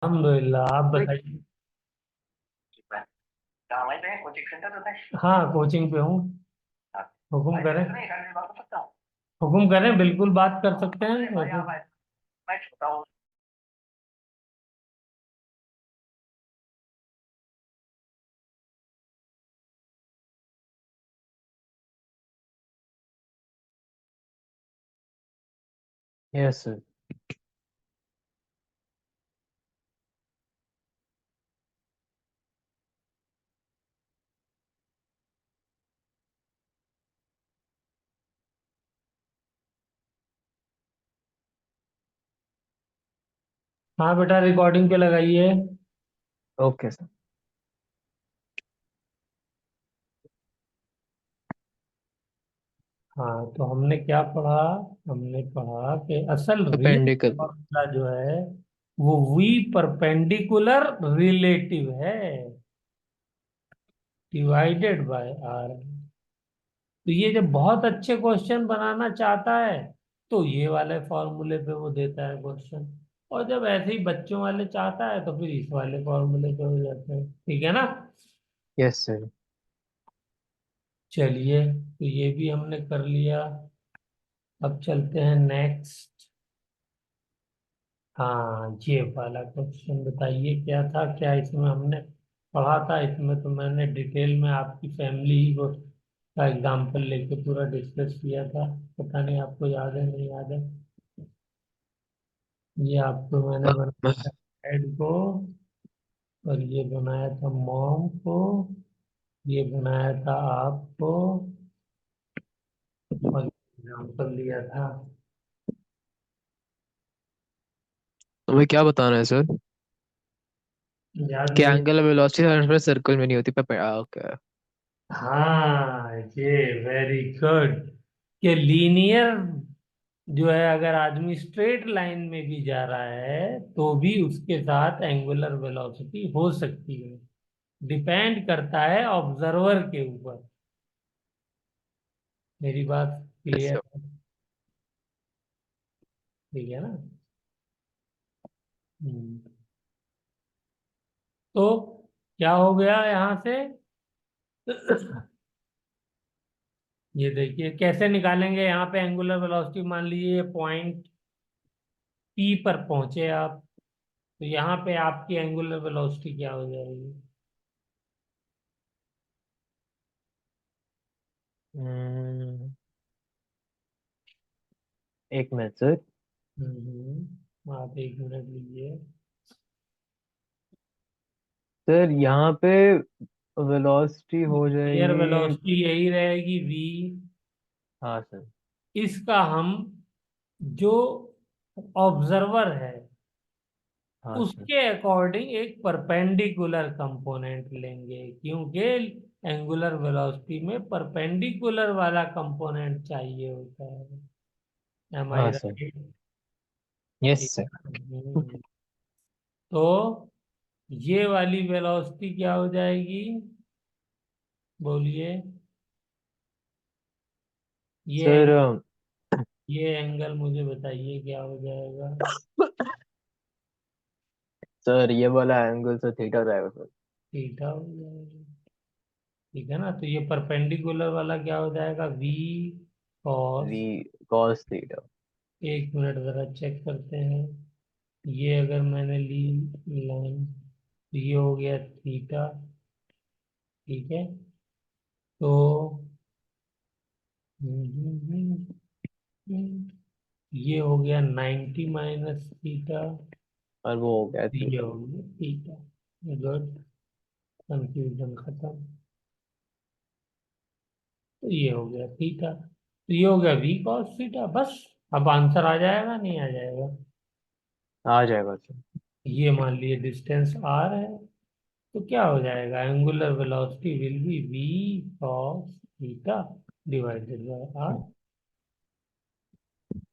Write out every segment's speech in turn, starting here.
अल्हम्दुलिल्लाह। आप बताइए। कहाँ वहीं पे है कोचिंग सेंटर होता है। हाँ, कोचिंग पे हूँ। हाँ। हुक्म भाई करें। मैं नहीं करने बात कर सकता हूँ। हुक्म करें, बिल्कुल बात कर सकते हैं अरे भाई वैसे। आप मैं छोटा हूँ। Yes sir. हाँ बेटा, रिकॉर्डिंग पे लगाइए। Okay sir. हाँ, तो हमने क्या पढ़ा? हमने पढ़ा कि असल रियल अपेंडिकल। फॉर्मूला जो है वो वी परपेंडिकुलर रिलेटिव है, डिवाइडेड बाय आर। तो ये जब बहुत अच्छे क्वेश्चन बनाना चाहता है तो ये वाले फॉर्मूले पे वो देता है क्वेश्चन, और जब ऐसे ही बच्चों वाले चाहता है तो फिर इस वाले फॉर्मूले पे हो जाते हैं। ठीक है ना? Yes sir. चलिए, तो ये भी हमने कर लिया। अब चलते हैं नेक्स्ट। हाँ, ये वाला क्वेश्चन बताइए क्या था, क्या इसमें हमने पढ़ा था? इसमें तो मैंने डिटेल में आपकी फैमिली ही को का एग्जाम्पल लेके पूरा डिस्कस किया था। पता नहीं आपको याद है नहीं याद है। ये आपको मैंने बनाया था डैड को, और ये बनाया था मॉम को, ये बनाया था आपको, और एग्जाम्पल दिया था। हमें क्या बताना है सर? याद कि नहीं? एंगुलर वेलोसिटी सर्कल में नहीं होती पे ओके। हाँ, ये वेरी गुड। कि लीनियर जो है, अगर आदमी स्ट्रेट लाइन में भी जा रहा है तो भी उसके साथ एंगुलर वेलोसिटी हो सकती है। डिपेंड करता है ऑब्जर्वर के ऊपर। मेरी बात यस क्लियर सर। है? ठीक है ना? हम्म। तो क्या हो गया यहां से? ये देखिए कैसे निकालेंगे। यहाँ पे एंगुलर वेलोसिटी मान लीजिए पॉइंट पी पर पहुंचे आप, तो यहाँ पे आपकी एंगुलर वेलोसिटी क्या हो जाएगी? हम्म, एक मिनट सर। आप एक मिनट लीजिए। सर यहाँ पे वेलोसिटी हो एयर जाएगी। वेलोसिटी यही रहेगी वी। हाँ सर। इसका हम जो ऑब्जर्वर है हाँ सर। उसके अकॉर्डिंग एक परपेंडिकुलर कंपोनेंट लेंगे, क्योंकि एंगुलर वेलोसिटी में परपेंडिकुलर वाला कंपोनेंट चाहिए होता है। एम आई हाँ सर। राइट? यस ठीक सर। है। तो ये वाली वेलोसिटी क्या हो जाएगी? बोलिए। ये सर ये एंगल मुझे बताइए क्या हो जाएगा? सर ये वाला एंगल सर थीटा रहेगा सर। थीटा हो जाएगा। ठीक है ना? तो ये परपेंडिकुलर वाला क्या हो जाएगा? V V cos. Cos theta. एक मिनट जरा चेक करते हैं। ये अगर मैंने ली लाइन, तो ये हो गया थीटा। ठीक है। तो ये हो गया 90 माइनस थीटा। और वो हो गया ये थीटा। हो गया थीटा। गुड। कंफ्यूजन खत्म। तो ये हो गया थीटा, तो ये हो गया वी कॉस थीटा। बस अब आंसर आ जाएगा नहीं आ जाएगा? आ जाएगा सर। ये मान लिए डिस्टेंस आर है, तो क्या हो जाएगा? Angular velocity will be V cos theta divided by R.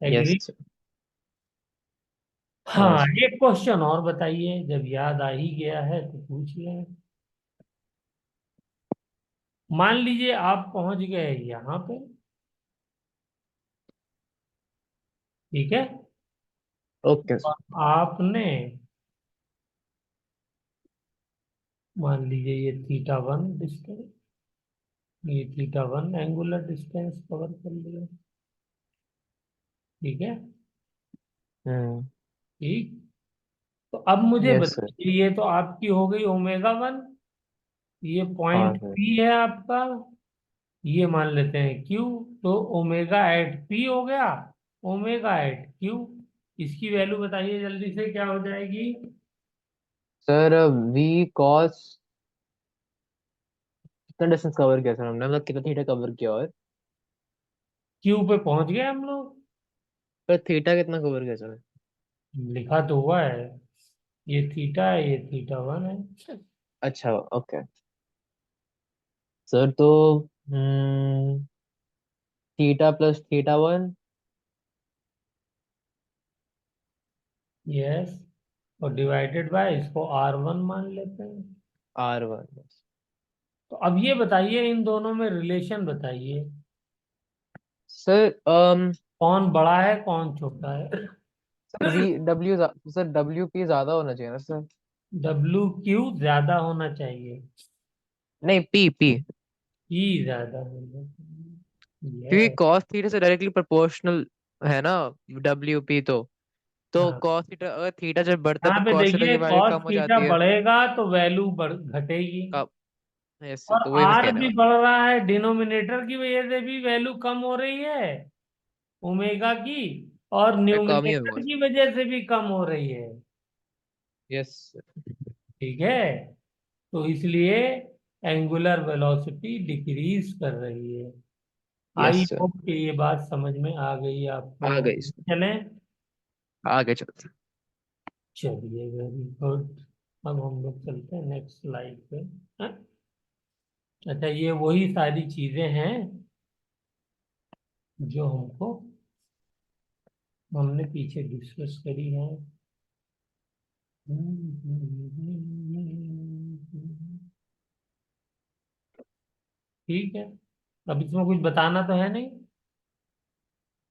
Yes agree? Sir. हाँ हाँ, सर। एक क्वेश्चन और बताइए, जब याद आ ही गया है तो पूछ लें। मान लीजिए आप पहुंच गए यहाँ पे। ठीक है। Okay sir. और आपने मान लीजिए ये थीटा 1 डिस्टेंस, ये थीटा 1 एंगुलर डिस्टेंस कवर कर लिया। ठीक है। हम्म। ठीक। तो अब मुझे यस सर। बताइए, ये तो आपकी हो गई ओमेगा 1, ये हाँ पॉइंट सर। पी है आपका, ये मान लेते हैं क्यू। तो ओमेगा एट पी हो गया, ओमेगा एट क्यू। इसकी वैल्यू बताइए जल्दी से, क्या हो जाएगी? सर वी कॉस कितना डिस्टेंस कवर किया सर हमने, मतलब कितना थीटा कवर किया, और क्यू पे पहुंच गए हम लोग। पर थीटा कितना कवर किया सर? लिखा तो हुआ है, ये थीटा है, ये थीटा 1 है। अच्छा ओके सर। तो हम्म थीटा प्लस थीटा 1। यस। और डिवाइडेड बाय इसको R1 मान लेते हैं। R1। तो अब ये बताइए, इन दोनों में रिलेशन बताइए, सर कौन बड़ा है कौन छोटा है? Sir V W sir WP ज्यादा होना चाहिए ना सर? डब्ल्यू क्यू ज्यादा होना चाहिए, नहीं पी पी। ई ज्यादा होना चाहिए। क्योंकि यस। कॉस थीटा से डायरेक्टली प्रोपोर्शनल है ना WP। तो हाँ, कॉस थीटा, अगर थीटा जब बढ़ता है यहाँ तो पे कॉस थीटा देखिए की वैल्यू कॉस कम हो थीटा जाती है। बढ़ेगा तो वैल्यू घटेगी। कब? यस और तो वही मैं आर कहने भी वाला। बढ़ रहा है, डिनोमिनेटर की वजह से भी वैल्यू कम हो रही है ओमेगा की, और मैं कम ही होगा न्यूमिनेटर सर। की वजह से भी कम हो रही है। यस। ठीक है। तो इसलिए एंगुलर वेलोसिटी डिक्रीज कर रही है। Yes I sir. होप कि ये बात समझ में आ गई आपको। आ गई सर। चलें। आगे चलते हैं। चलिए, वेरी गुड। अब हम लोग चलते हैं नेक्स्ट स्लाइड पे। हाँ? अच्छा, ये वही सारी चीजें हैं जो हमने पीछे डिस्कस करी है। ठीक है। अब इसमें कुछ बताना तो है नहीं।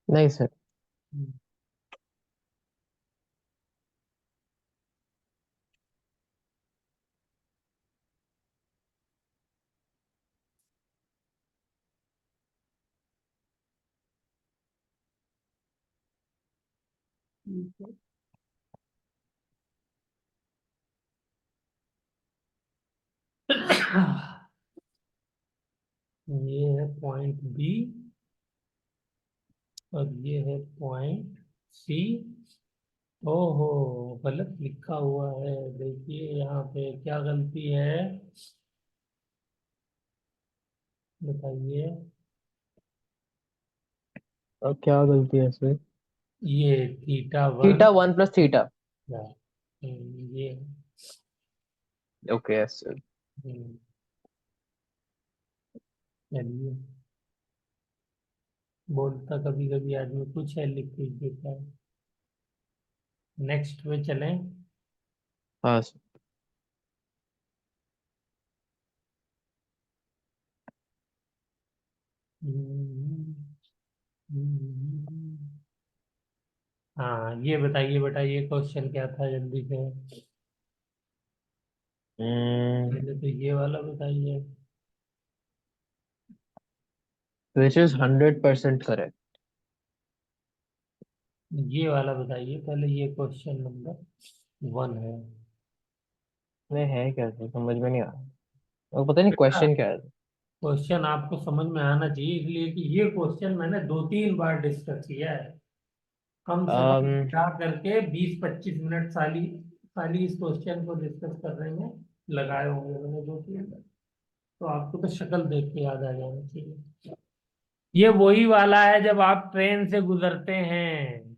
नहीं सर। ठीक है। ये है पॉइंट बी, और ये है पॉइंट सी। ओहो, गलत लिखा हुआ है, देखिए यहाँ पे क्या गलती है, बताइए। अब क्या गलती है सर? ये थीटा 1, थीटा 1 प्लस थीटा। ये। Okay yes sir. हम्म, चलिए, बोलता कभी कभी आदमी कुछ है, लिख लिख देता है। नेक्स्ट पे चलें। हाँ सर। हम्म, हाँ, ये बताइए बेटा, ये क्वेश्चन क्या था जल्दी से। पहले तो ये वाला बताइए। Which is 100% correct. ये वाला बताइए पहले, ये क्वेश्चन नंबर 1 है। में है क्या सर, समझ में नहीं आ रहा। वो पता नहीं बेटा, क्वेश्चन क्या है। क्वेश्चन आपको समझ में आना चाहिए, इसलिए कि ये क्वेश्चन मैंने 2-3 बार डिस्कस किया है। कम से कम um, मिला करके 20-25 मिनट खाली खाली इस क्वेश्चन को डिस्कस करने में लगाए होंगे मैंने 2-3 बार। तो आपको तो शक्ल देख के याद आ जाना चाहिए। ये वही वाला है जब आप ट्रेन से गुजरते हैं।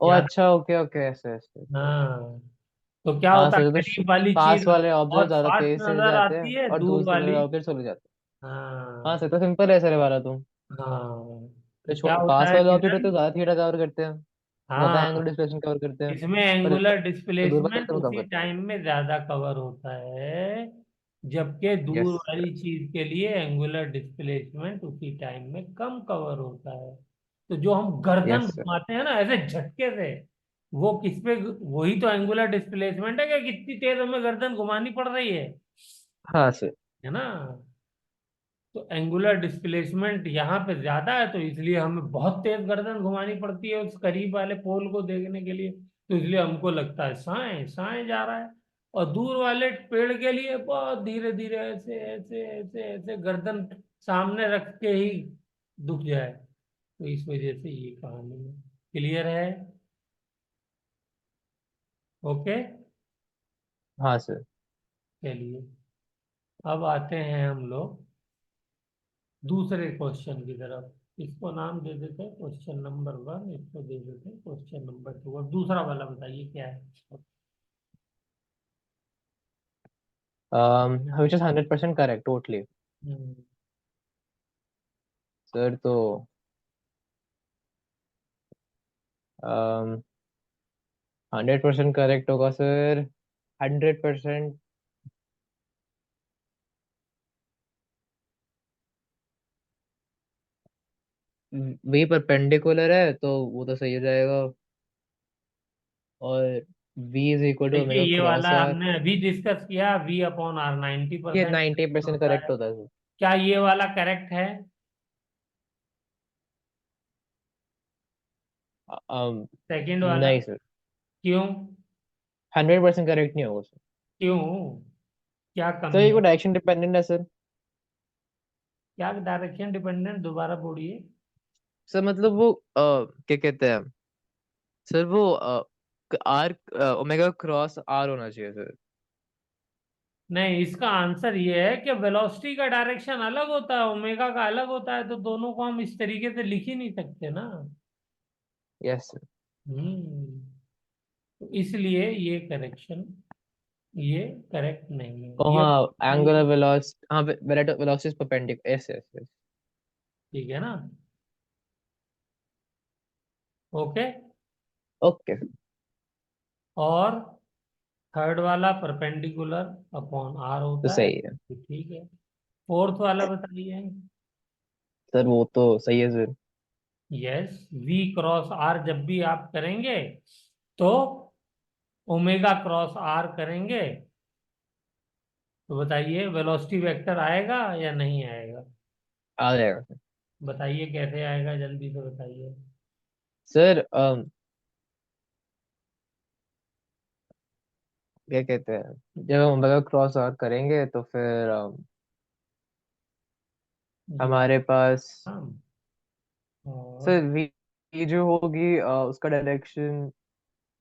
ओ याद? अच्छा ओके ओके ऐसे ऐसे। हाँ। तो क्या हाँ होता है, सर, करीब वाली चीज पास वाले ऑब्जेक्ट बहुत ज्यादा फास्ट तेज से नजर जाते आती हैं है, और दूर दूर से वाली। ऑब्जेक्ट चले जाते हैं। हाँ हाँ। सर, तो सिंपल है सर वाला तो। हाँ। तो क्या होता पास है वाले ऑब्जेक्ट किरण? होते हैं तो ज्यादा थीटा कवर करते हैं, ज्यादा हाँ, एंगल डिस्प्लेसमेंट कवर करते हैं। इसमें और एंगुलर जो दूर वाले डिस्प्लेसमेंट होते हैं वो कम उसी करते हैं। टाइम में ज्यादा कवर होता है, जबकि दूर यस वाली चीज के लिए एंगुलर डिस्प्लेसमेंट उसी टाइम में कम कवर होता है। तो जो हम गर्दन यस सर। घुमाते हैं ना ऐसे झटके से, वो किस पे, वही तो एंगुलर डिस्प्लेसमेंट है, कि कितनी तेज हमें गर्दन घुमानी पड़ रही है। हाँ सर। है ना। तो एंगुलर डिस्प्लेसमेंट यहाँ पे ज्यादा है, तो इसलिए हमें बहुत तेज गर्दन घुमानी पड़ती है उस करीब वाले पोल को देखने के लिए, तो इसलिए हमको लगता है साएं साएं जा रहा है। और दूर वाले पेड़ के लिए बहुत धीरे धीरे ऐसे ऐसे ऐसे ऐसे गर्दन सामने रख के ही दुख जाए। तो इस वजह से ये कहानी है। क्लियर है? ओके। हाँ सर। चलिए, अब आते हैं हम लोग दूसरे क्वेश्चन की तरफ। इसको नाम दे देते हैं क्वेश्चन नंबर 1, इसको दे देते हैं क्वेश्चन नंबर 2, और दूसरा वाला बताइए क्या है। which is 100% correct totally। Hmm, sir तो 100% करेक्ट होगा सर। 100%। वी परपेंडिकुलर है तो वो तो सही हो जाएगा। और वी इज इक्वल टू देखिए ओमेगा ये वाला क्रॉस आर। हमने अभी डिस्कस किया, V/R नाइन्टी ये परसेंट 90% होता करेक्ट है। होता है सर। क्या ये वाला करेक्ट है? सेकंड वाला? नहीं सर। क्यों? 100% करेक्ट नहीं होगा सर। क्यों? क्या सर कमी ये है? को डायरेक्शन डिपेंडेंट है सर। क्या डायरेक्शन डिपेंडेंट, दोबारा बोलिए। सर मतलब वो क्या कहते हैं सर, वो आर ओमेगा क्रॉस आर होना चाहिए सर। नहीं, इसका आंसर ये है कि वेलोसिटी का डायरेक्शन अलग होता है, ओमेगा का अलग होता है, तो दोनों को हम इस तरीके से लिख ही नहीं सकते ना। Yes sir. हम्म। तो इसलिए ये करेक्ट नहीं है, ओ ये हाँ, एंगुलर वेलोसिटी, हाँ velocity is perpendicular, yes yes yes. ठीक है ना। ओके। ओके। और थर्ड वाला परपेंडिकुलर अपॉन आर तो होता है, सही है तो ठीक है। फोर्थ वाला बताइए। सर, वो तो सही है सर। यस, V/R जब भी आप करेंगे तो ओमेगा क्रॉस आर करेंगे, तो बताइए वेलोसिटी वेक्टर आएगा या नहीं आएगा? आ जाएगा सर। बताइए कैसे आएगा, जल्दी से बताइए। सर क्या कहते हैं, जब हम ओमेगा क्रॉस आर करेंगे तो फिर जी हमारे पास हाँ। और सर वी जो होगी उसका डायरेक्शन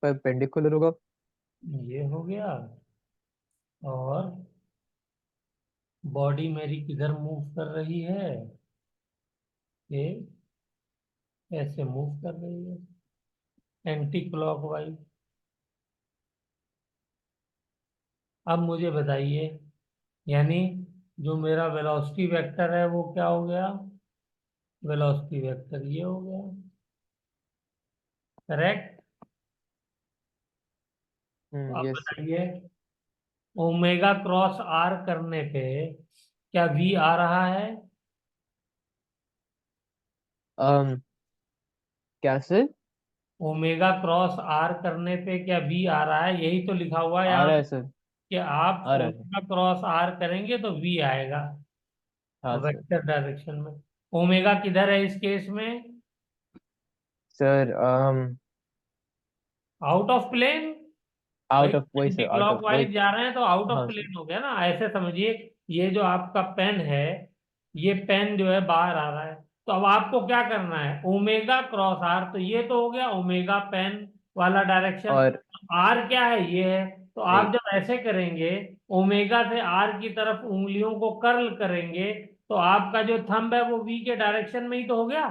परपेंडिकुलर होगा। ये हो गया। और बॉडी मेरी किधर मूव कर रही है? ये ऐसे मूव कर रही है, एंटी क्लॉकवाइज। अब मुझे बताइए, यानी जो मेरा वेलोसिटी वेक्टर है वो क्या हो गया? वेलोसिटी वेक्टर ये हो गया। करेक्ट। अब यस सर। बताइए, ओमेगा क्रॉस आर करने पे क्या V आ रहा है? क्या सर? ओमेगा क्रॉस आर करने पे क्या V आ रहा है? यही तो लिखा हुआ है आ यहाँ रहा पे है सर। कि आप आ रहा है सर। ओमेगा क्रॉस आर करेंगे तो V आएगा हाँ सर। वेक्टर डायरेक्शन में। ओमेगा किधर है इस केस में? Sir out of plane. भाई आउट ऑफ, वही एंटी सर, आउट ऑफ वही। क्लॉकवाइज जा रहे हैं तो आउट ऑफ हाँ सर। प्लेन हो गया ना, ऐसे समझिए। ये जो आपका पेन है, ये पेन जो है बाहर आ रहा है, तो अब आपको क्या करना है? ओमेगा क्रॉस आर, तो ये तो हो गया ओमेगा पेन वाला डायरेक्शन। और आर क्या है? ये है। तो नहीं। आप जब ऐसे करेंगे, ओमेगा से आर की तरफ उंगलियों को कर्ल करेंगे, तो आपका जो थंब है वो वी के डायरेक्शन में ही तो हो गया।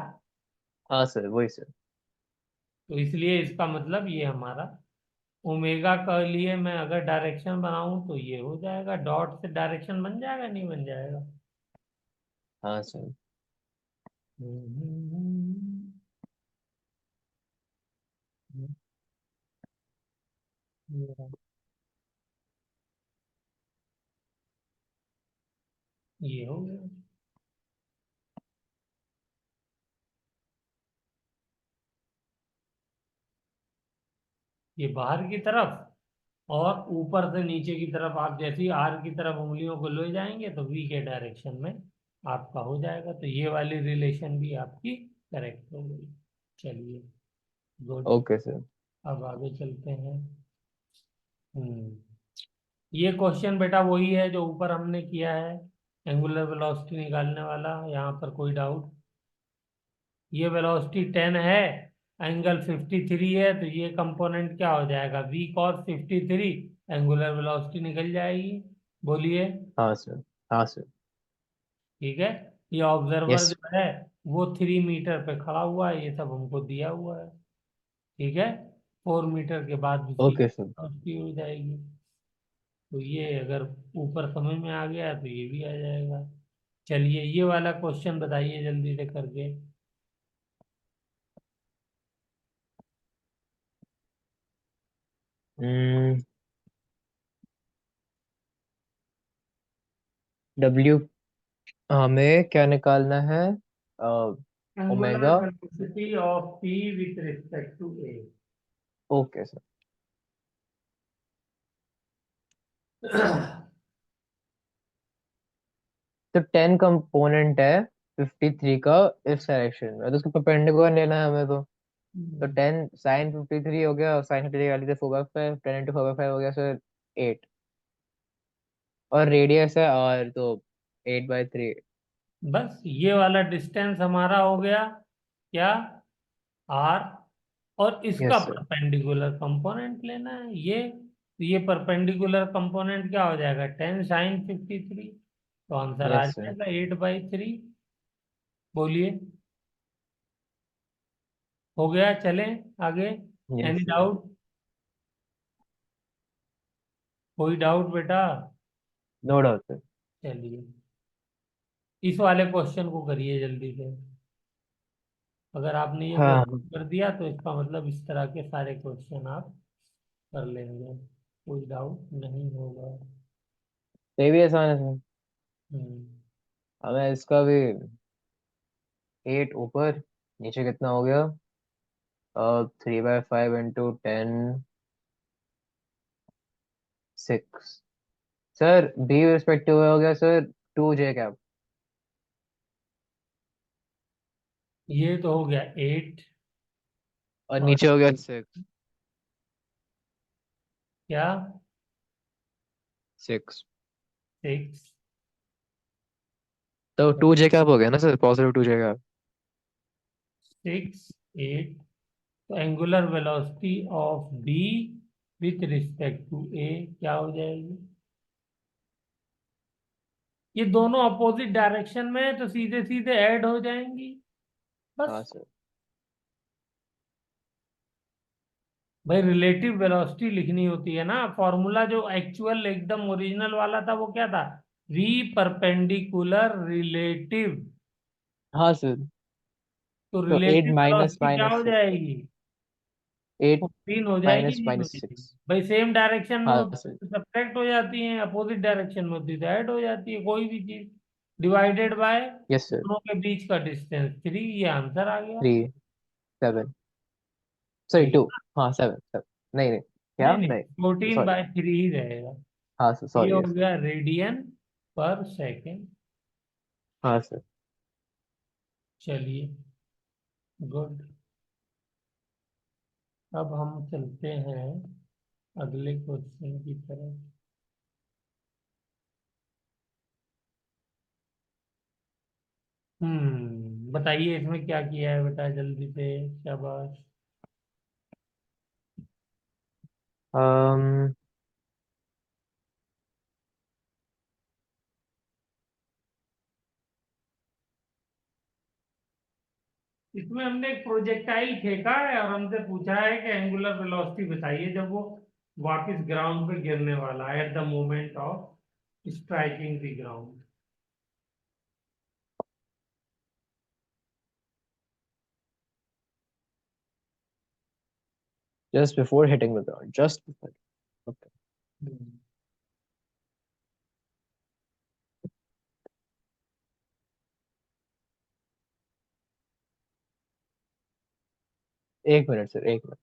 हाँ सर, वही सर। तो इसलिए इसका मतलब ये हमारा ओमेगा के लिए मैं अगर डायरेक्शन बनाऊं तो ये हो जाएगा, डॉट से डायरेक्शन बन जाएगा, नहीं बन जाएगा? हाँ सर। हम्म, ये हो गया। ये बाहर की तरफ, और ऊपर से नीचे की तरफ आप जैसे ही आर की तरफ उंगलियों को ले जाएंगे तो वी के डायरेक्शन में आपका हो जाएगा। तो ये वाली रिलेशन भी आपकी करेक्ट हो गई। चलिए, गुड। Okay sir. अब आगे चलते हैं। ये क्वेश्चन बेटा वही है जो ऊपर हमने किया है, एंगुलर वेलोसिटी निकालने वाला। यहाँ पर कोई डाउट? ये वेलोसिटी 10 है, एंगल 53 है, तो ये कंपोनेंट क्या हो जाएगा? वी कॉस 53, एंगुलर वेलोसिटी निकल जाएगी। बोलिए। हाँ सर। हाँ सर। ठीक है। ये ऑब्जर्वर यस। जो है वो 3 मीटर पे खड़ा हुआ है, ये सब हमको दिया हुआ है। ठीक है। 4 मीटर के बाद उसकी ओके सर। वेलोसिटी हो जाएगी। तो ये अगर ऊपर समझ में आ गया तो ये भी आ जाएगा। चलिए, ये वाला क्वेश्चन बताइए जल्दी से करके। डब्ल्यू हमें क्या निकालना है? Angular omega. Velocity of P with respect to A. Okay sir. तो 10 कंपोनेंट है 53 का इस डायरेक्शन में, तो उसको परपेंडिकुलर लेना है हमें। तो 10 साइन 53 हो गया, साइन 53 वाली से 4/5, 10 इंटू 4/5 हो गया सर 8। और रेडियस है और तो 8/3। बस ये वाला डिस्टेंस हमारा हो गया क्या? आर। और इसका यस सर। परपेंडिकुलर कंपोनेंट लेना है ये परपेंडिकुलर कंपोनेंट क्या हो जाएगा? 10 sin 53। तो आंसर आ यस सर। जाएगा 8/3। बोलिए। हो गया, चलें आगे। Yes any sir. डाउट? कोई डाउट बेटा? No doubt sir. चलिए, इस वाले क्वेश्चन को करिए जल्दी से। अगर आपने ये हाँ क्वेश्चन कर दिया तो इसका मतलब इस तरह के सारे क्वेश्चन आप कर लेंगे, कोई डाउट नहीं होगा। ये भी आसान है सर। हम्म। हमें इसका भी 8 ऊपर, नीचे कितना हो गया? 3/5 इंटू 10, 6। सर बी रिस्पेक्टिव हो गया सर 2 J कैप। ये तो हो गया 8। और और नीचे हो गया 6। क्या? 6। 6। तो 2 J कैप हो गया ना सर, पॉजिटिव 2 J कैप। 6, 8। तो angular velocity of B with respect to A क्या हो जाएगी? ये दोनों अपोजिट डायरेक्शन में है तो सीधे सीधे ऐड हो जाएंगी। हाँ बस। सर। भाई रिलेटिव वेलोसिटी लिखनी होती है ना। फॉर्मूला जो एक्चुअल एकदम ओरिजिनल वाला था वो क्या था? V perpendicular relative. हाँ सर। तो तो 8 रिलेटिव माइनस वेलोसिटी क्या माइनस हो 6। जाएगी? 8 15 हो जाएगी, माइनस नहीं हो माइनस जाएगी? 6। भाई सेम डायरेक्शन में हाँ होती सर। है तो सब्ट्रैक्ट हो जाती है, अपोजिट डायरेक्शन में होती है तो ऐड हो जाती है। कोई भी चीज डिवाइडेड बाय यस सर। दोनों के बीच का डिस्टेंस 3, ये आंसर आ गया। 3 7। सॉरी ठीक 2। है। हाँ 7 7। नहीं नहीं, क्या नहीं नहीं, नहीं, 14 सॉरी। बाय 3 ही रहेगा। हाँ सर, ये सॉरी हो यस। गया रेडियन पर सेकेंड। हाँ सर। चलिए, गुड। अब हम चलते हैं अगले क्वेश्चन की तरफ। बताइए इसमें क्या किया है बेटा, जल्दी से, शाबाश। um, इसमें हमने एक प्रोजेक्टाइल फेंका है और हमसे पूछा है कि एंगुलर वेलोसिटी बताइए जब वो वापस ग्राउंड पे गिरने वाला है, at the moment of striking the ground. just before hitting the ground, just before. Okay. एक मिनट सर, एक मिनट।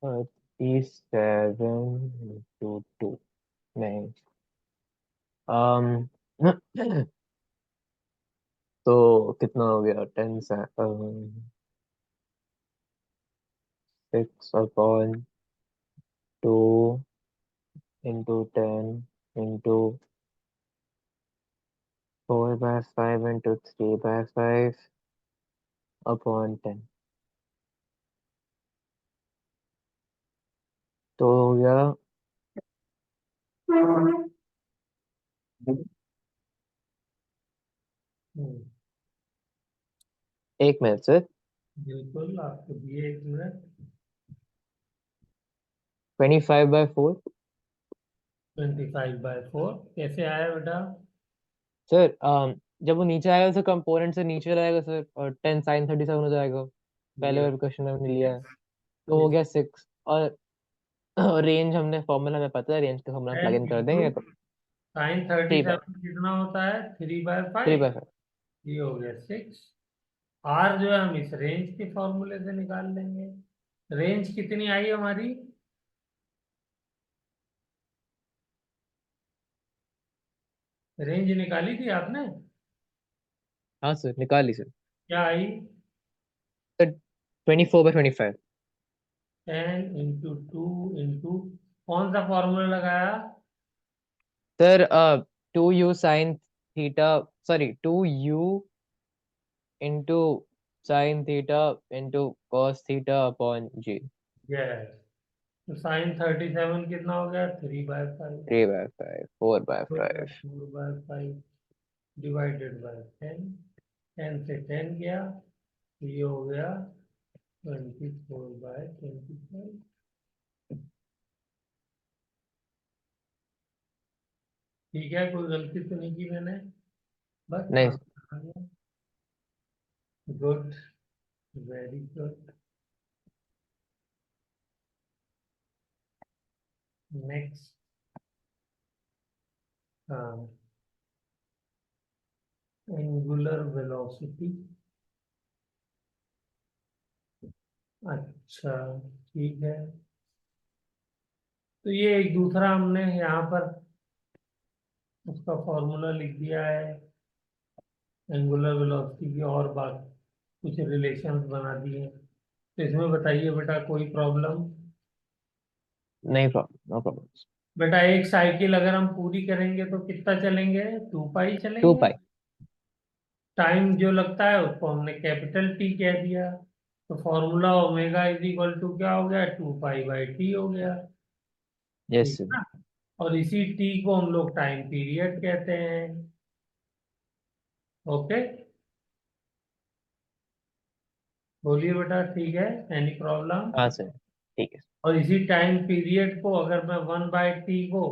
37 into 2 नहीं तो कितना हो गया 6/2 into 10 into 4/5 into 3/5 upon 10 तो हो गया हम्म, एक मिनट सर बिल्कुल आपको दिए 1 मिनट। 25/4 25/4 कैसे आया बेटा? सर जब वो नीचे आएगा तो कंपोनेंट से नीचे रहेगा सर और 10 sin 37 हो जाएगा पहले ये वाले क्वेश्चन में हमने लिया है तो हो गया 6 और रेंज हमने फॉर्मूला में पता है रेंज का फॉर्मूला प्लग 10 इन कर इंटू देंगे तो sine three thirty by seven कितना होता है? 3/5। 3/5 ये हो गया 6। आर जो है हम इस रेंज के फॉर्मूले से निकाल लेंगे। रेंज कितनी आई हमारी? रेंज निकाली थी आपने? हाँ सर निकाल ली सर क्या आई? सर 24/25 10 into 2 into कौन सा फॉर्मूला लगाया? Sir 2u sin theta sorry 2u into sin theta into cos theta upon g yes. तो साइन 37 कितना हो गया? 3/5। 3/5 4/5 4/5 डिवाइडेड बाय 10। 10 से 10 गया तो ये हो गया 24/25। ठीक है, कोई गलती तो नहीं की मैंने? बस नहीं हाँ। Good, very good. नेक्स्ट। हाँ, एंगुलर वेलोसिटी। अच्छा, ठीक है। तो ये एक दूसरा हमने यहाँ पर उसका फॉर्मूला लिख दिया है एंगुलर वेलोसिटी की, और बात कुछ रिलेशंस बना दिए। तो इसमें बताइए बेटा, कोई प्रॉब्लम? नहीं प्रॉब्लम नो प्रॉब्लम बेटा एक साइकिल अगर हम पूरी करेंगे तो कितना चलेंगे? 2 पाई टू चलेंगे। पाई टाइम जो लगता है उसको हमने कैपिटल टी कह दिया। तो formula omega is equal to क्या हो गया? 2 पाई/टी हो गया। यस ठीक है ना? और इसी टी को हम लोग टाइम पीरियड कहते हैं। ओके, बोलिए बेटा, ठीक है? Any problem? हाँ सर ठीक है और इसी टाइम पीरियड को अगर मैं 1/t को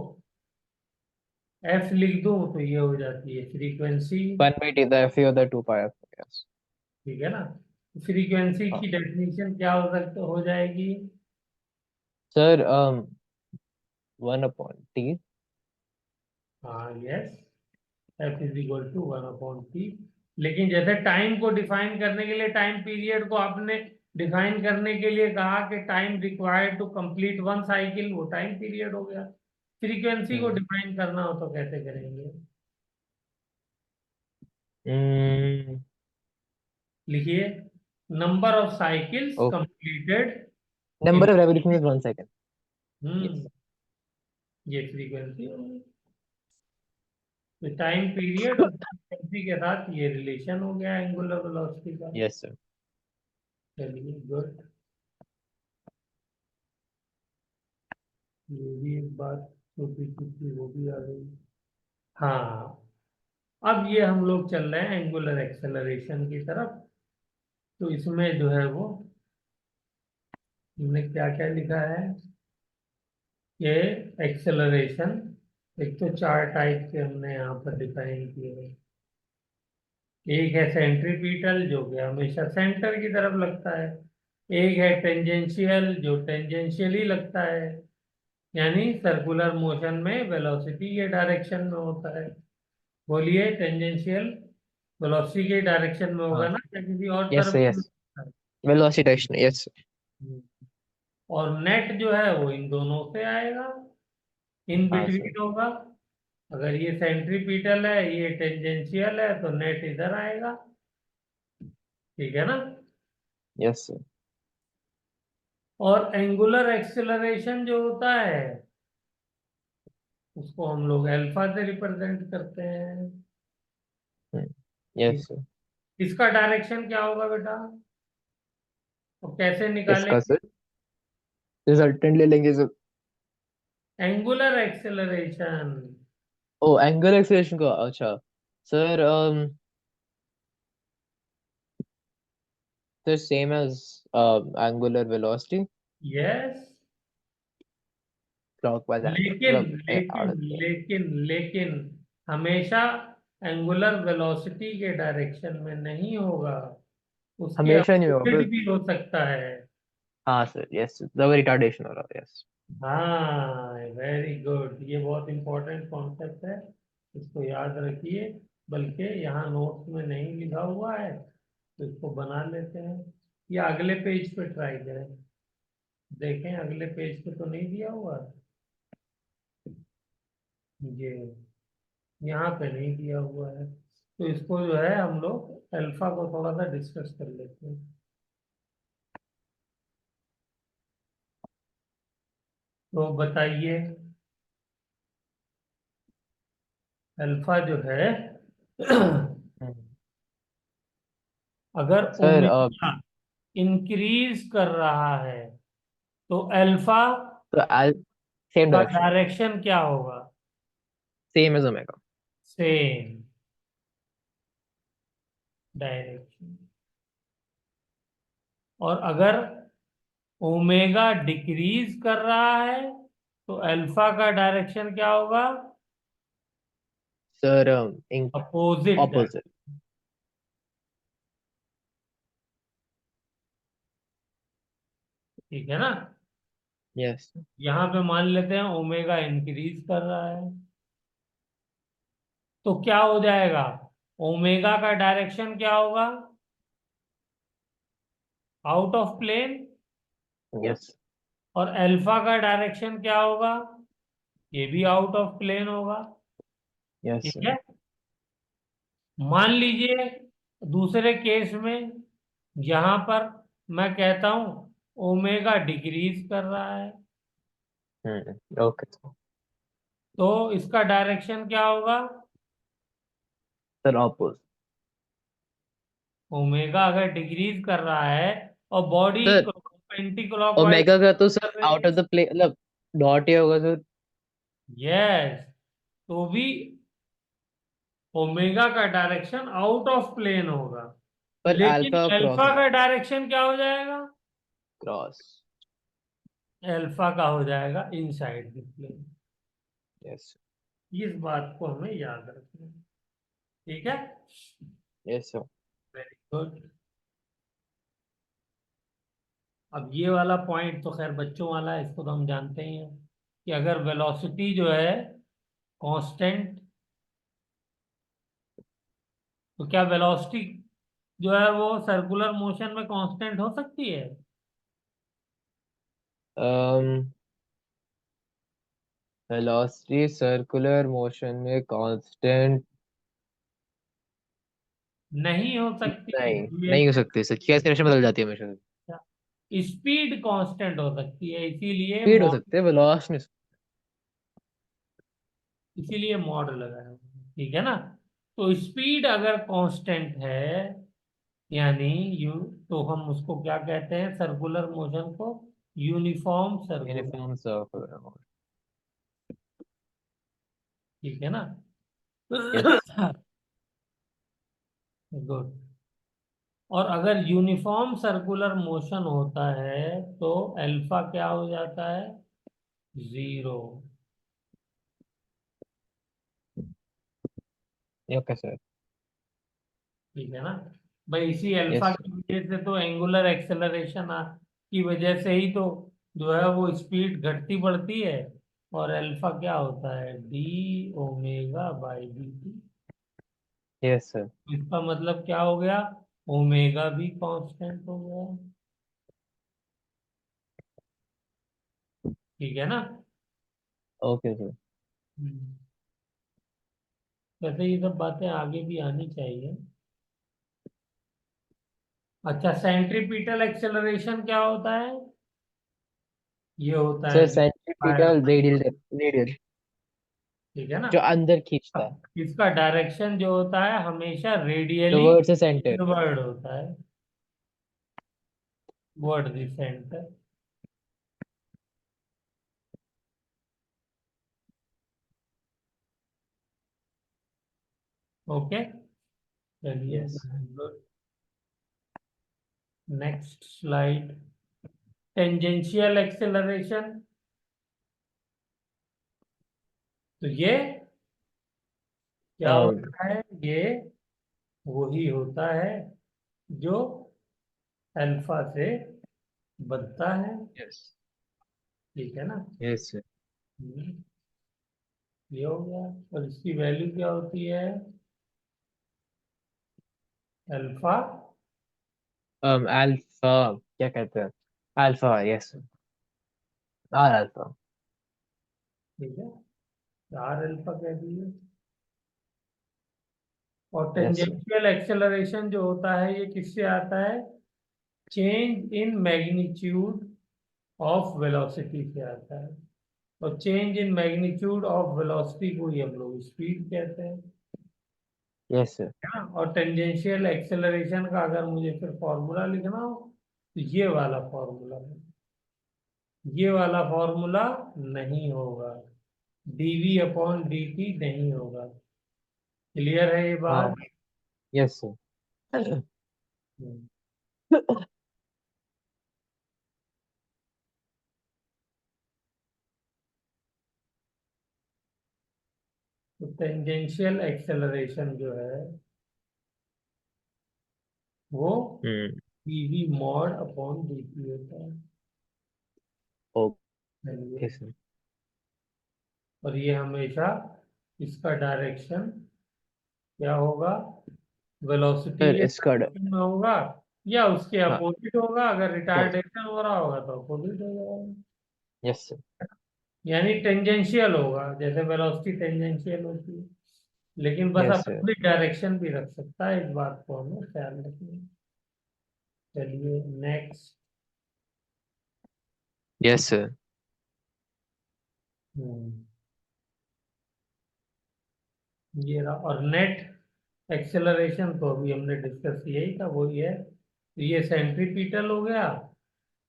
एफ लिख दूं तो ये हो जाती है frequency. 1/t the f of the 2 pi of yes ठीक है ना? फ्रीक्वेंसी हाँ की डेफिनेशन क्या हो जाएगी? सर 1/t हाँ, यस। F = 1/t। लेकिन जैसे टाइम को डिफाइन करने के लिए, टाइम पीरियड को आपने डिफाइन करने के लिए कहा कि time required to complete 1 cycle, वो टाइम पीरियड हो गया। फ्रीक्वेंसी को हम्म डिफाइन करना हो तो कैसे करेंगे? हम्म, लिखिए, नंबर ऑफ साइकिल्स ओ completed number in. of revolutions is 1 second hmm, yes ये फ्रीक्वेंसी होगी। तो टाइम पीरियड और फ्रीक्वेंसी के साथ ये रिलेशन हो गया एंगुलर वेलोसिटी का। yes sir चलिए, गुड। ये भी एक बात छोटी सी थी, वो भी आ गई। हाँ, अब ये हम लोग चल रहे हैं एंगुलर एक्सेलरेशन की तरफ। तो इसमें जो है वो हमने क्या क्या लिखा है कि एक्सेलरेशन, एक तो 4 टाइप के हमने यहाँ पर डिफाइन किए हैं। एक है सेंट्रीपिटल जो कि हमेशा सेंटर की तरफ लगता है। एक है टेंजेंशियल जो टेंजेंशियली लगता है, यानी सर्कुलर मोशन में वेलोसिटी के डायरेक्शन में होता है। बोलिए, टेंजेंशियल वेलोसिटी के डायरेक्शन में होगा हाँ ना, या किसी और yes तरफ sir से yes होता है? velocity direction yes sir हम्म। और नेट जो है वो इन दोनों से आएगा, इन हाँ सर। बिटवीन होगा। अगर ये सेंट्रीपिटल है, ये टेंजेंशियल है, तो नेट इधर आएगा। ठीक है ना। Yes sir. और एंगुलर एक्सेलरेशन जो होता है उसको हम लोग अल्फा से रिप्रेजेंट करते हैं। Yes sir. इसका डायरेक्शन क्या होगा बेटा, और कैसे इसका निकालेंगे? सर रिजल्टेंट ले लेंगे सर। Angular acceleration. ओ एंगल एक्सेलरेशन का, अच्छा sir. Sir same as angular velocity, yes. Clockwise लेकिन मतलब लेकिन लेकिन लेकिन हमेशा एंगुलर वेलोसिटी के डायरेक्शन में नहीं होगा, उसके हमेशा नहीं होगा अपोजिट बस। भी हो सकता है। हाँ सर यस, जब रिटार्डेशन हो रहा है, यस। हाँ, वेरी गुड, ये बहुत इंपॉर्टेंट कॉन्सेप्ट है, इसको याद रखिए। बल्कि यहाँ नोट्स में नहीं लिखा हुआ है, तो इसको बना लेते हैं, या अगले पेज पे ट्राई करें। देखें अगले पेज पे तो नहीं दिया हुआ ये, यहाँ पे नहीं दिया हुआ है। तो इसको जो है हम लोग अल्फा को थोड़ा सा डिस्कस कर लेते हैं। तो बताइए, अल्फा जो है अगर सर ओमेगा इंक्रीज कर रहा है तो अल्फा तो सेम का डायरेक्शन, डायरेक्शन क्या होगा? Same as omega. Same direction. और अगर ओमेगा डिक्रीज कर रहा है तो अल्फा का डायरेक्शन क्या होगा? Sir opposite. ऑपोजिट। ठीक है ना। यस यहाँ पे मान लेते हैं ओमेगा इंक्रीज कर रहा है, तो क्या हो जाएगा? ओमेगा का डायरेक्शन क्या होगा? Out of plane. यस और अल्फा का डायरेक्शन क्या होगा? ये भी आउट ऑफ प्लेन होगा। यस ठीक है। मान लीजिए दूसरे केस में, यहां पर मैं कहता हूं ओमेगा डिक्रीज कर रहा है, ओके तो इसका डायरेक्शन क्या होगा? Sir, opposite. ओमेगा अगर डिक्रीज कर रहा है और body sir anti clockwise omega का तो सर कर रही आउट है। ऑफ द प्लेन, मतलब डॉट ही होगा सर। यस, तो भी ओमेगा का डायरेक्शन आउट ऑफ प्लेन होगा, पर लेकिन अल्फा क्रॉस अल्फा है, का डायरेक्शन क्या हो जाएगा? क्रॉस। अल्फा का हो जाएगा इनसाइड द प्लेन। यस इस बात को हमें याद रखना है। ठीक है। Yes sir. Very good. अब ये वाला पॉइंट तो खैर बच्चों वाला है, इसको तो हम जानते ही हैं कि अगर वेलोसिटी जो है कांस्टेंट, तो क्या वेलोसिटी जो है वो सर्कुलर मोशन में कांस्टेंट हो सकती है? वेलोसिटी सर्कुलर मोशन में कांस्टेंट नहीं हो सकती, नहीं, इसलिए नहीं हो सकती सर, क्या डायरेक्शन बदल जाती है हमेशा। स्पीड कांस्टेंट हो सकती है, इसीलिए स्पीड हो मॉड, सकती है, वेलोसिटी नहीं। इसीलिए मॉड लगाया। ठीक है ना। तो स्पीड अगर कांस्टेंट है, यानी यू, तो हम उसको क्या कहते हैं, सर्कुलर मोशन को? Uniform circular. Uniform circular motion. ठीक है ना। यस। गुड। और अगर यूनिफॉर्म सर्कुलर मोशन होता है तो अल्फा क्या हो जाता है? जीरो। Okay sir. ठीक है ना। भाई इसी अल्फा यस की वजह से तो एंगुलर एक्सेलरेशन की वजह से ही तो जो है वो स्पीड घटती बढ़ती है, और अल्फा क्या होता है? D omega by D T. Yes sir. इसका मतलब क्या हो गया? ओमेगा भी कांस्टेंट हो गया। ठीक है ना। Okay sir. हम्म। वैसे ये सब बातें आगे भी आनी चाहिए। अच्छा, सेंट्रीपिटल एक्सेलरेशन क्या होता है? ये होता सर है फायर। सेंट्रीपिटल रेडियल, रेडियल ठीक है ना। जो अंदर खींचता है इसका डायरेक्शन जो होता है हमेशा radially towards the centre. Inward होता है, वर्ड द सेंटर। ओके, चलिए। Yes. Next slide. Tangential acceleration, तो ये क्या होता है? ये वही होता है जो अल्फा से बनता है। यस। ठीक है ना। Yes sir. हम्म, ये हो गया। और इसकी वैल्यू क्या होती है? अल्फा। अल्फा क्या कहते हैं? Alpha, yes. R alpha. ठीक है, आर अल्फा कह दिए। और यस सर। टेंजेंशियल एक्सेलरेशन जो होता है ये किससे आता है? Change in magnitude of velocity से आता है। और change in magnitude of velocity को ही हम लोग स्पीड कहते हैं। Yes sir. हाँ, और टेंजेंशियल एक्सेलरेशन का अगर मुझे फिर फॉर्मूला लिखना हो तो ये वाला फॉर्मूला है। ये वाला फॉर्मूला नहीं होगा, डीवी अपॉन डी टी नहीं होगा। क्लियर है ये हाँ। बात? Yes sir. हम्म। तो टेंजेंशियल एक्सेलरेशन जो है वो हम्म। Dv mod upon D t होता है। चलिए। Okay sir. और ये हमेशा इसका डायरेक्शन क्या होगा? वेलोसिटी सर के इसका डायरेक्शन में होगा या उसके हाँ। अपोजिट होगा? अगर यस। रिटार्डेशन हो रहा होगा तो अपोजिट हो जाएगा। Yes sir. यानी टेंजेंशियल होगा, जैसे वेलोसिटी टेंजेंशियल होती है। लेकिन बस यस सर। अपोजिट डायरेक्शन भी रख सकता है, इस बात को हमें ख्याल रखना है। चलिए नेक्स्ट। Yes sir. हम्म, ये रहा। और नेट एक्सेलरेशन तो अभी हमने डिस्कस किया ही था, वही है। तो ये सेंट्रीपिटल हो गया,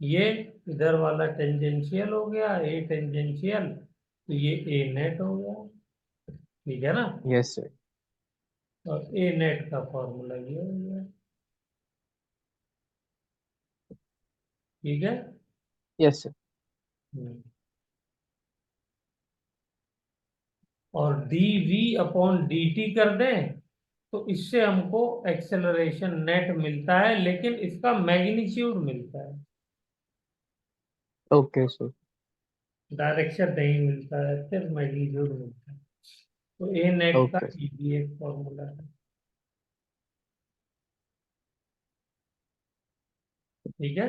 ये इधर वाला टेंजेंशियल हो गया, ए टेंजेंशियल, तो ये ए नेट हो गया। ठीक है ना। Yes sir. और ए नेट का फॉर्मूला ये हो गया। ठीक है। Yes sir. हम्म। और d v upon D t कर दें तो इससे हमको एक्सेलरेशन नेट मिलता है, लेकिन इसका मैग्नीट्यूड मिलता है, ओके सर। डायरेक्शन नहीं मिलता है, सिर्फ मैग्नीट्यूड मिलता है। तो ए नेट का ओके। ये भी एक फॉर्मूला है। ठीक है।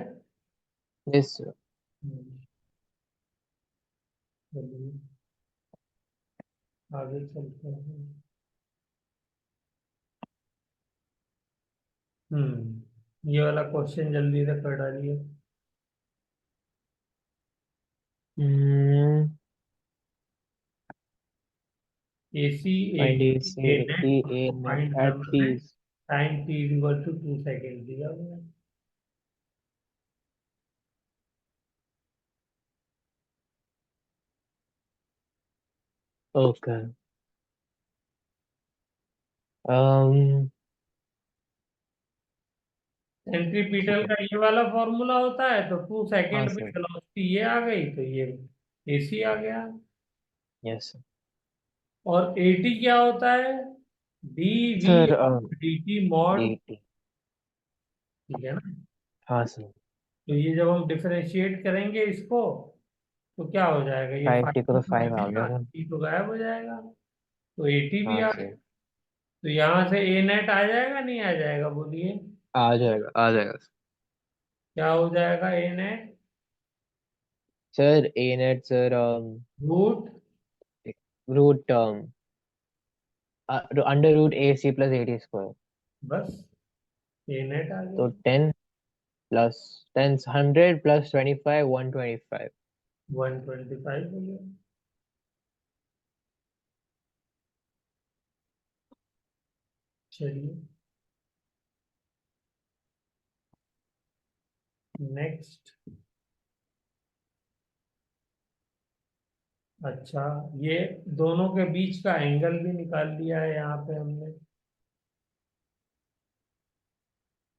Yes sir. हम्म, चलिए आगे चलते हैं। ये वाला क्वेश्चन जल्दी से कर डालिए। हम्म। ए सी ए फाइंड ए टी ए से टी नेट ए उसको नेट फाइंड एट करना टी। है। Time T equal to 2 second दिया हुआ है। ओके। um सेंट्रीपिटल का ये वाला फॉर्मूला होता है, तो टू हाँ सेकेंड में सर। वेलोसिटी ये आ गई तो ये एसी आ गया। Yes sir. और एटी क्या होता है? D V sir D T mod. 80। ठीक है ना। हाँ सर। तो ये जब हम डिफरेंशिएट करेंगे इसको तो क्या हो जाएगा? ये 5 टी को फाइव तो तो 5 आ रहेगा, गया सर। टी तो गायब हो जाएगा, तो एटी भी हाँ आ गया। सर। तो यहाँ से ए नेट आ जाएगा नहीं आ जाएगा, बोलिए। आ जाएगा, आ जाएगा। क्या हो जाएगा a net? Sir a net sir root root under root a c plus a t square. बस ए नेट आ तो गया। 10 प्लस 10 100 प्लस 25 125। 125 हो गया। चलिए नेक्स्ट। अच्छा, ये दोनों के बीच का एंगल भी निकाल लिया है यहाँ पे हमने।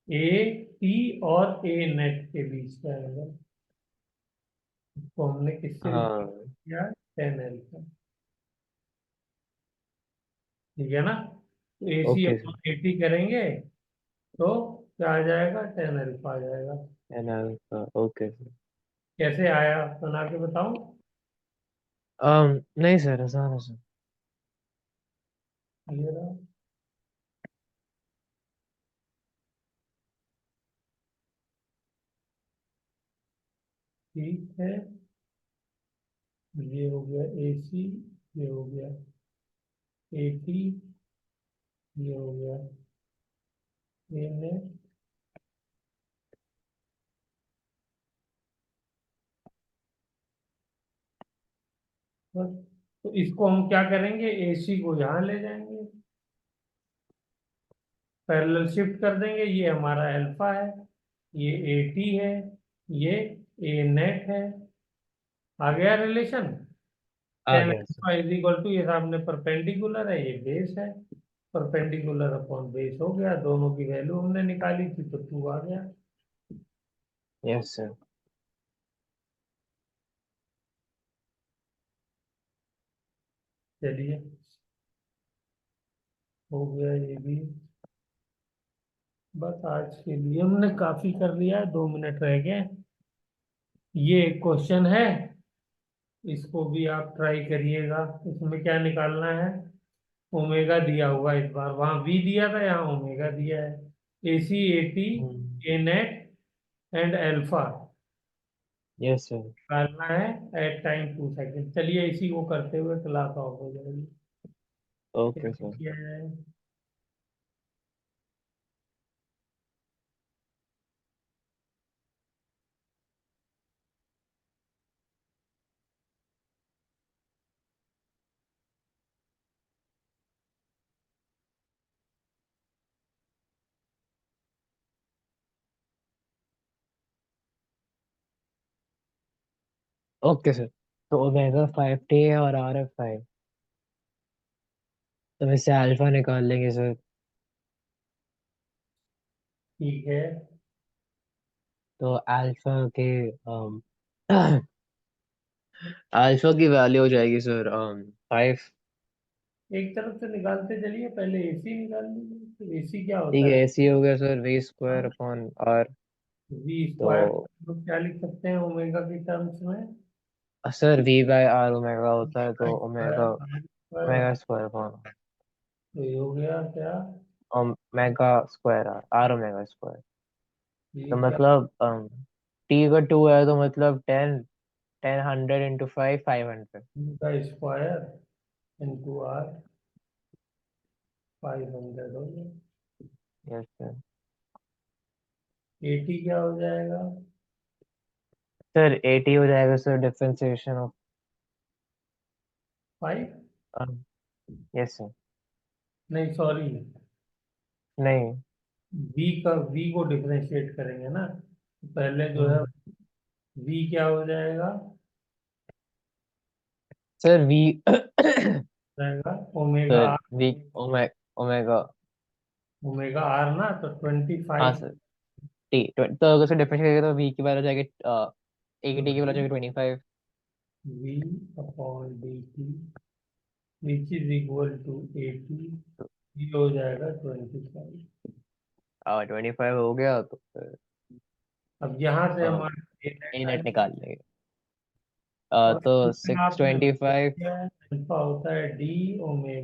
ए टी और ए नेट के बीच का एंगल, तो हमने किससे हाँ किया? 10 अल्फा। ठीक है ना? तो a c okay sir. Upon a t करेंगे तो क्या आ जाएगा? 10 अल्फा आ जाएगा। N alpha okay sir. कैसे आया बना के बताऊं? नहीं सर आसान है सर। ये रहा। ठीक है, ये हो गया ए सी, ये हो गया ए टी, ये हो गया ए नेट। बस, तो इसको हम क्या करेंगे? ए सी को यहाँ ले जाएंगे, पैरेलल शिफ्ट कर देंगे। ये हमारा अल्फा है, ये ए टी है, ये ए नेट है। आ गया रिलेशन। आ टेन गया sir. Alpha is equal to, ये सामने परपेंडिकुलर है, ये बेस है। परपेंडिकुलर अपॉन बेस हो गया, दोनों की वैल्यू हमने निकाली थी तो 2 आ गया। Yes sir. चलिए, हो गया ये भी। बस आज के लिए हमने काफी कर लिया है, 2 मिनट रह गए। ये एक क्वेश्चन है, इसको भी आप ट्राई करिएगा। इसमें क्या निकालना है? ओमेगा दिया हुआ है, इस बार वहां वी दिया था, यहाँ ओमेगा दिया है। A c, a t, a net and alpha yes sir. निकालना है एट टाइम 2 सेकेंड। चलिए इसी को करते हुए क्लास ऑफ हो जाएगी। ओके चलिए, सर। किया जाए। Okay sir. तो ओमेगा 5T है और आर एफ 5, तो इससे अल्फा निकाल लेंगे सर। ठीक है, तो अल्फा के अल्फा की वैल्यू हो जाएगी सर 5। एक तरफ से निकालते चलिए, पहले ए सी निकाल लीजिए। तो ए सी क्या ठीक होता है है? ऐसे ही हो गया sir V square upon R. V square तो तो क्या लिख सकते हैं ओमेगा की टर्म्स में? Sir V by R omega होता है, तो square omega R square. Omega square upon तो ये हो गया क्या? Omega square R R omega square. तो ये क्या? मतलब टी का 2 है तो मतलब 10 100 इंटू 5 500। का स्क्वायर इंटू आर, 500 हो गया। Yes sir. ए टी क्या हो जाएगा? सर 80 हो जाएगा sir differentiation of 5। Yes sir. नहीं सॉरी, नहीं। वी को डिफरेंशिएट करेंगे ना, तो पहले जो है हम्म, वी क्या हो जाएगा? सर वी जाएगा omega sir R. V omega. Omega R ना, तो ट्वेंटी हाँ फाइव सर टी तो अगर सर डिफरेंशिएट करेंगे तो वी की वैल्यू हो जाएगी ए की टी की वैल्यू हो जाएगी 25। V upon D T which is equal to A T, ये हो जाएगा 25। 25 हो गया तो फिर अब यहाँ से हमारा ए ए नेट नेट आएगा। निकाल लेंगे। और तो अल्फा आपने 625। अल्फा होता है डी ओमेगा